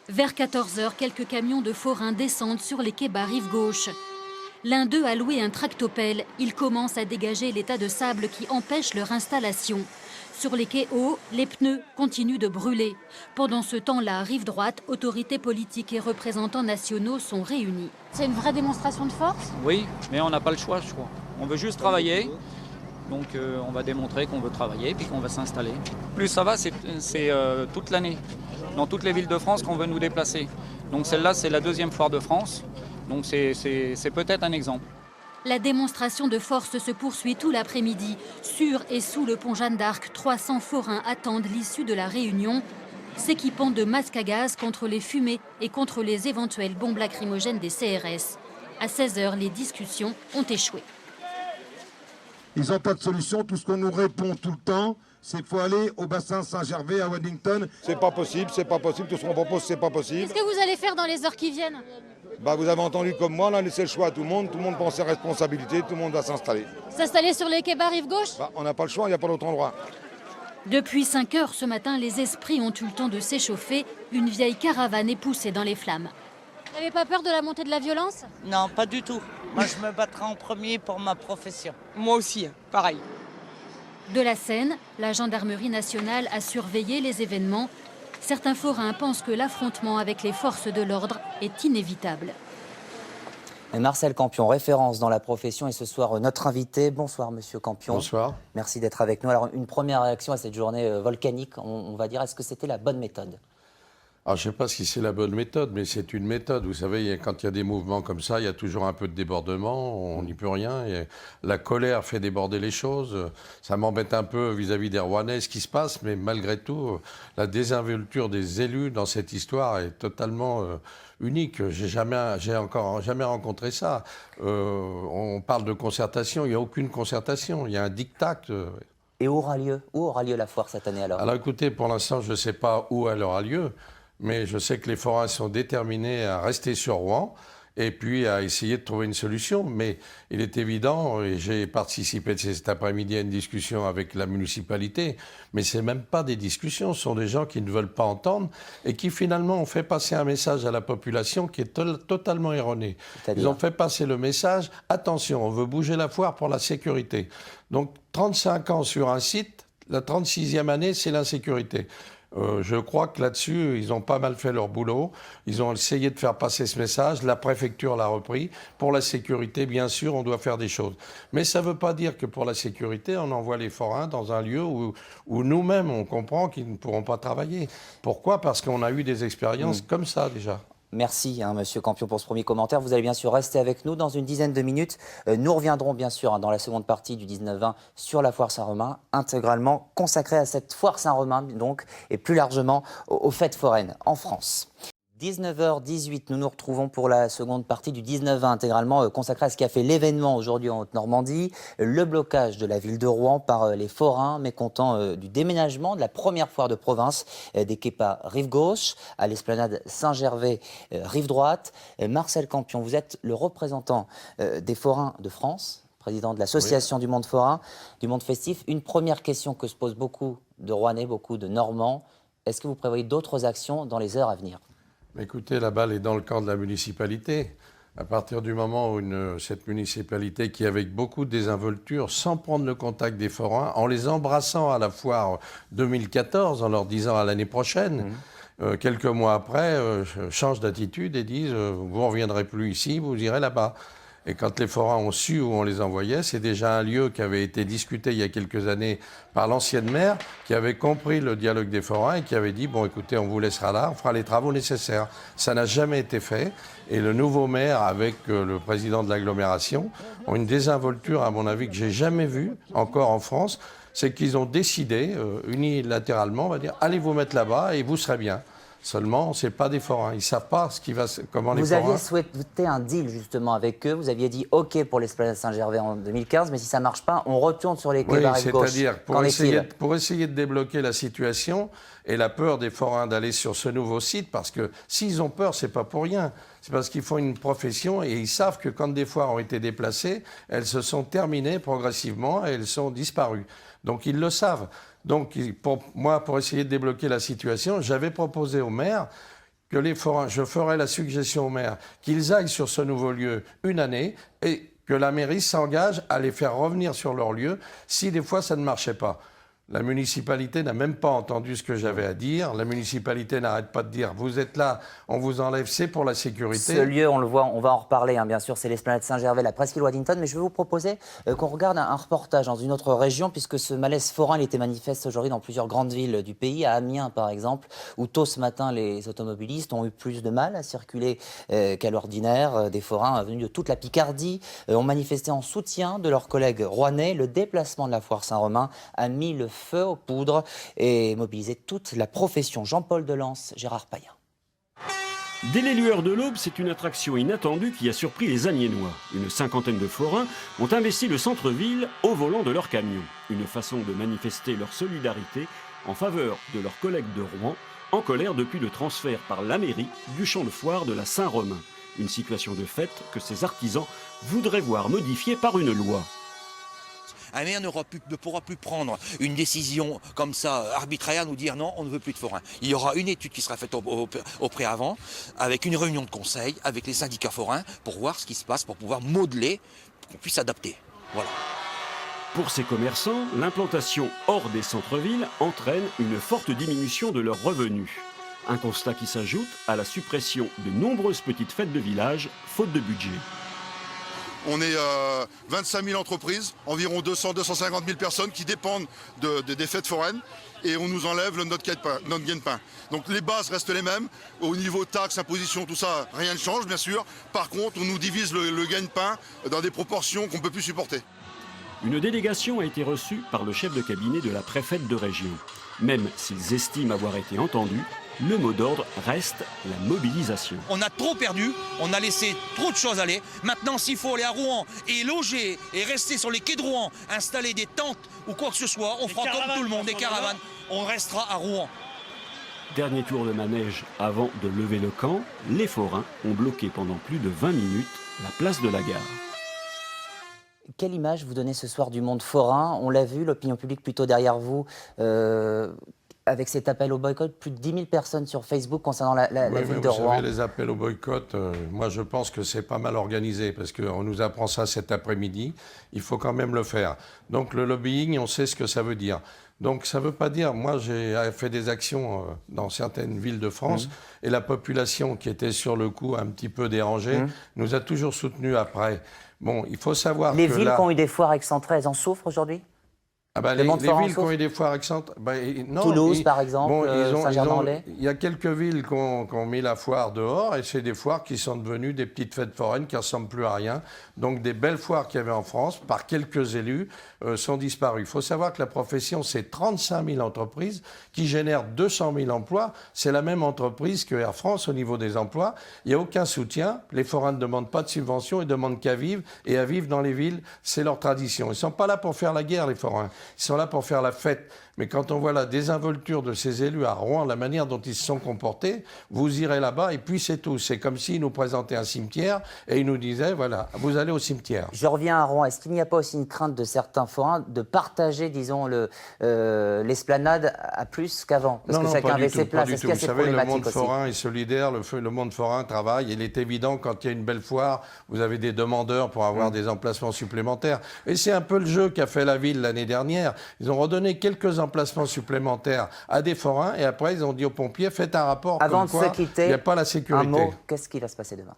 Vers 14 heures, quelques camions de forains descendent sur les quais bas rive gauche. L'un d'eux a loué un tractopelle. Il commence à dégager les tas de sable qui empêchent leur installation. Sur les quais hauts, les pneus continuent de brûler. Pendant ce temps-là, rive droite, autorités politiques et représentants nationaux sont réunis. C'est une vraie démonstration de force ? Oui, mais on n'a pas le choix, je crois. On veut juste travailler. Donc on va démontrer qu'on veut travailler et qu'on va s'installer. Plus ça va, c'est toute l'année. Dans toutes les villes de France qu'on veut nous déplacer. Donc celle-là, c'est la deuxième foire de France. Donc c'est peut-être un exemple. La démonstration de force se poursuit tout l'après-midi. Sur et sous le pont Jeanne d'Arc, 300 forains attendent l'issue de la réunion, s'équipant de masques à gaz contre les fumées et contre les éventuelles bombes lacrymogènes des CRS. À 16 heures, les discussions ont échoué. Ils n'ont pas de solution. Tout ce qu'on nous répond tout le temps, c'est qu'il faut aller au bassin Saint-Gervais à Wellington. C'est pas possible, c'est pas possible. Tout ce qu'on propose, c'est pas possible. Qu'est-ce que vous allez faire dans les heures qui viennent ? Vous avez entendu comme moi, on a laissé le choix à tout le monde prend ses responsabilités, tout le monde va s'installer. S'installer sur les quais bas rive gauche ? On n'a pas le choix, il n'y a pas d'autre endroit. Depuis 5 heures ce matin, les esprits ont eu le temps de s'échauffer. Une vieille caravane est poussée dans les flammes. Vous n'avez pas peur de la montée de la violence ? Non, pas du tout. Moi, je me battrai en premier pour ma profession. Moi aussi, pareil. De la Seine, la gendarmerie nationale a surveillé les événements. Certains forains pensent que l'affrontement avec les forces de l'ordre est inévitable. Et Marcel Campion, référence dans la profession, et ce soir notre invité. Bonsoir Monsieur Campion. Bonsoir. Merci d'être avec nous. Alors une première réaction à cette journée volcanique, on va dire, est-ce que c'était la bonne méthode ? Alors, je ne sais pas si c'est la bonne méthode, mais c'est une méthode. Vous savez, quand il y a des mouvements comme ça, il y a toujours un peu de débordement, on n'y peut rien. Et la colère fait déborder les choses. Ça m'embête un peu vis-à-vis des Rouennais, ce qui se passe, mais malgré tout, la désinvolture des élus dans cette histoire est totalement unique. J'ai encore jamais rencontré ça. On parle de concertation, il n'y a aucune concertation, il y a un diktat. Et où aura lieu la foire cette année alors ? Alors écoutez, pour l'instant, je ne sais pas où elle aura lieu. Mais je sais que les forains sont déterminés à rester sur Rouen et puis à essayer de trouver une solution. Mais il est évident, et j'ai participé cet après-midi à une discussion avec la municipalité, mais ce n'est même pas des discussions, ce sont des gens qui ne veulent pas entendre et qui finalement ont fait passer un message à la population qui est totalement erroné. Ils ont fait passer le message, attention, on veut bouger la foire pour la sécurité. Donc 35 ans sur un site, la 36e année, c'est l'insécurité. Je crois que là-dessus, ils ont pas mal fait leur boulot. Ils ont essayé de faire passer ce message. La préfecture l'a repris. Pour la sécurité, bien sûr, on doit faire des choses. Mais ça ne veut pas dire que pour la sécurité, on envoie les forains dans un lieu où nous-mêmes, on comprend qu'ils ne pourront pas travailler. Pourquoi ? Parce qu'on a eu des expériences comme ça déjà. Merci, Monsieur Campion, pour ce premier commentaire. Vous allez bien sûr rester avec nous dans une dizaine de minutes. Nous reviendrons bien sûr dans la seconde partie du 19-20 sur la foire Saint-Romain, intégralement consacrée à cette foire Saint-Romain, donc, et plus largement aux fêtes foraines en France. 19h18, nous nous retrouvons pour la seconde partie du 19-20, intégralement consacrée à ce qui a fait l'événement aujourd'hui en Haute-Normandie, le blocage de la ville de Rouen par les forains mécontents du déménagement de la première foire de province des Quais-Pas rive gauche à l'esplanade Saint-Gervais rive droite. Marcel Campion, vous êtes le représentant des forains de France, président de l'association du monde forain, du monde festif. Une première question que se posent beaucoup de Rouennais, beaucoup de Normands, est-ce que vous prévoyez d'autres actions dans les heures à venir ? Écoutez, la balle est dans le camp de la municipalité. À partir du moment où cette municipalité, qui avec beaucoup de désinvolture, sans prendre le contact des forains, en les embrassant à la foire 2014, en leur disant à l'année prochaine, quelques mois après, change d'attitude et disent vous ne reviendrez plus ici, vous irez là-bas. Et quand les forains ont su où on les envoyait, c'est déjà un lieu qui avait été discuté il y a quelques années par l'ancienne maire, qui avait compris le dialogue des forains et qui avait dit, bon écoutez, on vous laissera là, on fera les travaux nécessaires. Ça n'a jamais été fait. Et le nouveau maire, avec le président de l'agglomération, ont une désinvolture, à mon avis, que j'ai jamais vue encore en France. C'est qu'ils ont décidé, unilatéralement, on va dire, allez vous mettre là-bas et vous serez bien. Seulement, ce n'est pas des forains. Ils ne savent pas comment les forains... Vous aviez souhaité un deal justement avec eux. Vous aviez dit OK pour l'esplanade Saint-Gervais en 2015, mais si ça ne marche pas, on retourne sur les quais rive gauche. C'est-à-dire, pour essayer de débloquer la situation et la peur des forains d'aller sur ce nouveau site, parce que s'ils ont peur, ce n'est pas pour rien. C'est parce qu'ils font une profession et ils savent que quand des foires ont été déplacées, elles se sont terminées progressivement et elles sont disparues. Donc ils le savent. Donc pour essayer de débloquer la situation, j'avais proposé au maire que les forains, je ferai la suggestion au maire qu'ils aillent sur ce nouveau lieu une année et que la mairie s'engage à les faire revenir sur leur lieu si des fois ça ne marchait pas. La municipalité n'a même pas entendu ce que j'avais à dire. La municipalité n'arrête pas de dire « vous êtes là, on vous enlève, c'est pour la sécurité ». Ce lieu, on le voit, on va en reparler, hein, bien sûr, c'est l'esplanade Saint-Gervais, la presqu'île Waddington. Mais je vais vous proposer qu'on regarde un reportage dans une autre région, puisque ce malaise forain il était manifeste aujourd'hui dans plusieurs grandes villes du pays, à Amiens par exemple, où tôt ce matin, les automobilistes ont eu plus de mal à circuler qu'à l'ordinaire. Des forains venus de toute la Picardie ont manifesté en soutien de leurs collègues rouennais. Le déplacement de la foire Saint-Romain a mis le feu aux poudres et mobilisé toute la profession. Jean-Paul Delance, Gérard Payen. Dès les lueurs de l'aube, c'est une attraction inattendue qui a surpris les Amiénois. Une cinquantaine de forains ont investi le centre-ville au volant de leur camion. Une façon de manifester leur solidarité en faveur de leurs collègues de Rouen, en colère depuis le transfert par la mairie du champ de foire de la Saint-Romain. Une situation de fait que ces artisans voudraient voir modifiée par une loi. Un maire ne pourra plus prendre une décision comme ça arbitraire, nous dire non, on ne veut plus de forains. Il y aura une étude qui sera faite au préavant, avec une réunion de conseil, avec les syndicats forains, pour voir ce qui se passe, pour pouvoir modeler, pour qu'on puisse adapter. Voilà. Pour ces commerçants, l'implantation hors des centres-villes entraîne une forte diminution de leurs revenus. Un constat qui s'ajoute à la suppression de nombreuses petites fêtes de village, faute de budget. On est 25 000 entreprises, environ 200-250 000 personnes qui dépendent des fêtes foraines et on nous enlève notre gain-pain. Donc les bases restent les mêmes. Au niveau taxes, impositions, tout ça, rien ne change bien sûr. Par contre, on nous divise le gain-pain dans des proportions qu'on ne peut plus supporter. Une délégation a été reçue par le chef de cabinet de la préfète de région. Même s'ils estiment avoir été entendus, le mot d'ordre reste la mobilisation. On a trop perdu, on a laissé trop de choses aller. Maintenant, s'il faut aller à Rouen et loger et rester sur les quais de Rouen, installer des tentes ou quoi que ce soit, on fera comme tout le monde, des caravanes, on restera à Rouen. Dernier tour de manège avant de lever le camp, les forains ont bloqué pendant plus de 20 minutes la place de la gare. Quelle image vous donnez ce soir du monde forain? On l'a vu, l'opinion publique plutôt derrière vous, avec cet appel au boycott, plus de 10 000 personnes sur Facebook concernant la ville de Rouen. Vous savez, les appels au boycott, moi je pense que c'est pas mal organisé, parce qu'on nous apprend ça cet après-midi, il faut quand même le faire. Donc le lobbying, on sait ce que ça veut dire. Donc ça ne veut pas dire, moi j'ai fait des actions dans certaines villes de France, et la population qui était sur le coup un petit peu dérangée, nous a toujours soutenus après. Bon, il faut savoir les que villes là... qui ont eu des foires excentrées, elles en souffrent aujourd'hui? Ah ben, les villes qui ont eu des foires excentrées... non, Toulouse, par exemple, Saint-Germain-en-Laye. Il y a quelques villes qui ont mis la foire dehors, et c'est des foires qui sont devenues des petites fêtes foraines qui ne ressemblent plus à rien. Donc des belles foires qu'il y avait en France, par quelques élus, sont disparues. Il faut savoir que la profession, c'est 35 000 entreprises qui génèrent 200 000 emplois. C'est la même entreprise que Air France au niveau des emplois. Il n'y a aucun soutien. Les forains ne demandent pas de subvention, ils demandent qu'à vivre. Et à vivre dans les villes, c'est leur tradition. Ils ne sont pas là pour faire la guerre, les forains. Ils sont là pour faire la fête. Mais quand on voit la désinvolture de ces élus à Rouen, la manière dont ils se sont comportés, vous irez là-bas et puis c'est tout. C'est comme s'ils nous présentaient un cimetière et ils nous disaient, voilà, vous allez au cimetière. Je reviens à Rouen. Est-ce qu'il n'y a pas aussi une crainte de certains forains de partager, disons, l'esplanade à plus qu'avant? Parce que chacun avait ses places. Est-ce qu'il y a ces problématiques aussi? Le monde forain est solidaire, le monde forain travaille. Il est évident, quand il y a une belle foire, vous avez des demandeurs pour avoir des emplacements supplémentaires. Et c'est un peu le jeu qu'a fait la ville l'année dernière. Ils ont redonné quelques emplacements supplémentaires à des forains et après ils ont dit aux pompiers, faites un rapport avant comme de quoi se quitter, il n'y a pas la sécurité. Un mot, qu'est-ce qui va se passer demain?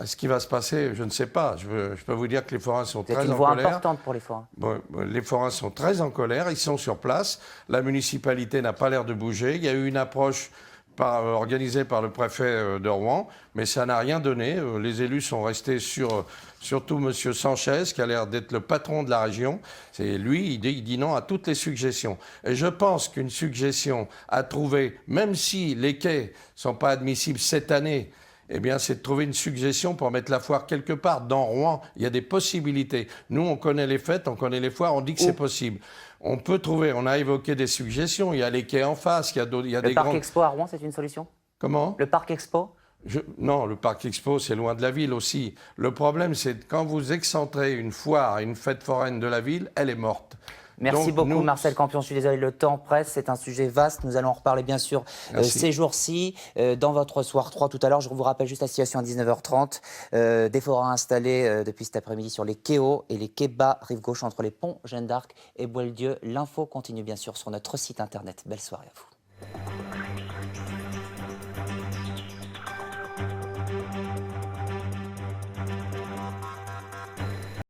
Ce qui va se passer, je ne sais pas. Je peux vous dire que les forains sont très en colère. C'est une voie importante pour les forains. Bon, les forains sont très en colère, ils sont sur place. La municipalité n'a pas l'air de bouger. Il y a eu une approche organisée par le préfet de Rouen, mais ça n'a rien donné. Les élus sont restés surtout M. Sanchez, qui a l'air d'être le patron de la région. C'est lui, il dit non à toutes les suggestions. Et je pense qu'une suggestion à trouver, même si les quais ne sont pas admissibles cette année, eh bien, c'est de trouver une suggestion pour mettre la foire quelque part. Dans Rouen, il y a des possibilités. Nous, on connaît les fêtes, on connaît les foires, on dit que c'est possible. On peut trouver, on a évoqué des suggestions. Il y a les quais en face, il y a d'autres... Le parc Expo à Rouen, c'est une solution? Comment? Le parc Expo? Non, le parc Expo, c'est loin de la ville aussi. Le problème, c'est que quand vous excentrez une foire, une fête foraine de la ville, elle est morte. Merci Donc, beaucoup nous- Marcel Campion, je suis désolé, le temps presse, c'est un sujet vaste, nous allons en reparler bien sûr Merci. ces jours-ci, dans votre soir 3 tout à l'heure. Je vous rappelle juste la situation à 19h30, des forains installés depuis cet après-midi sur les quais hauts et les quais bas, rive gauche entre les ponts Jeanne d'Arc et Boieldieu. L'info continue bien sûr sur notre site internet. Belle soirée à vous.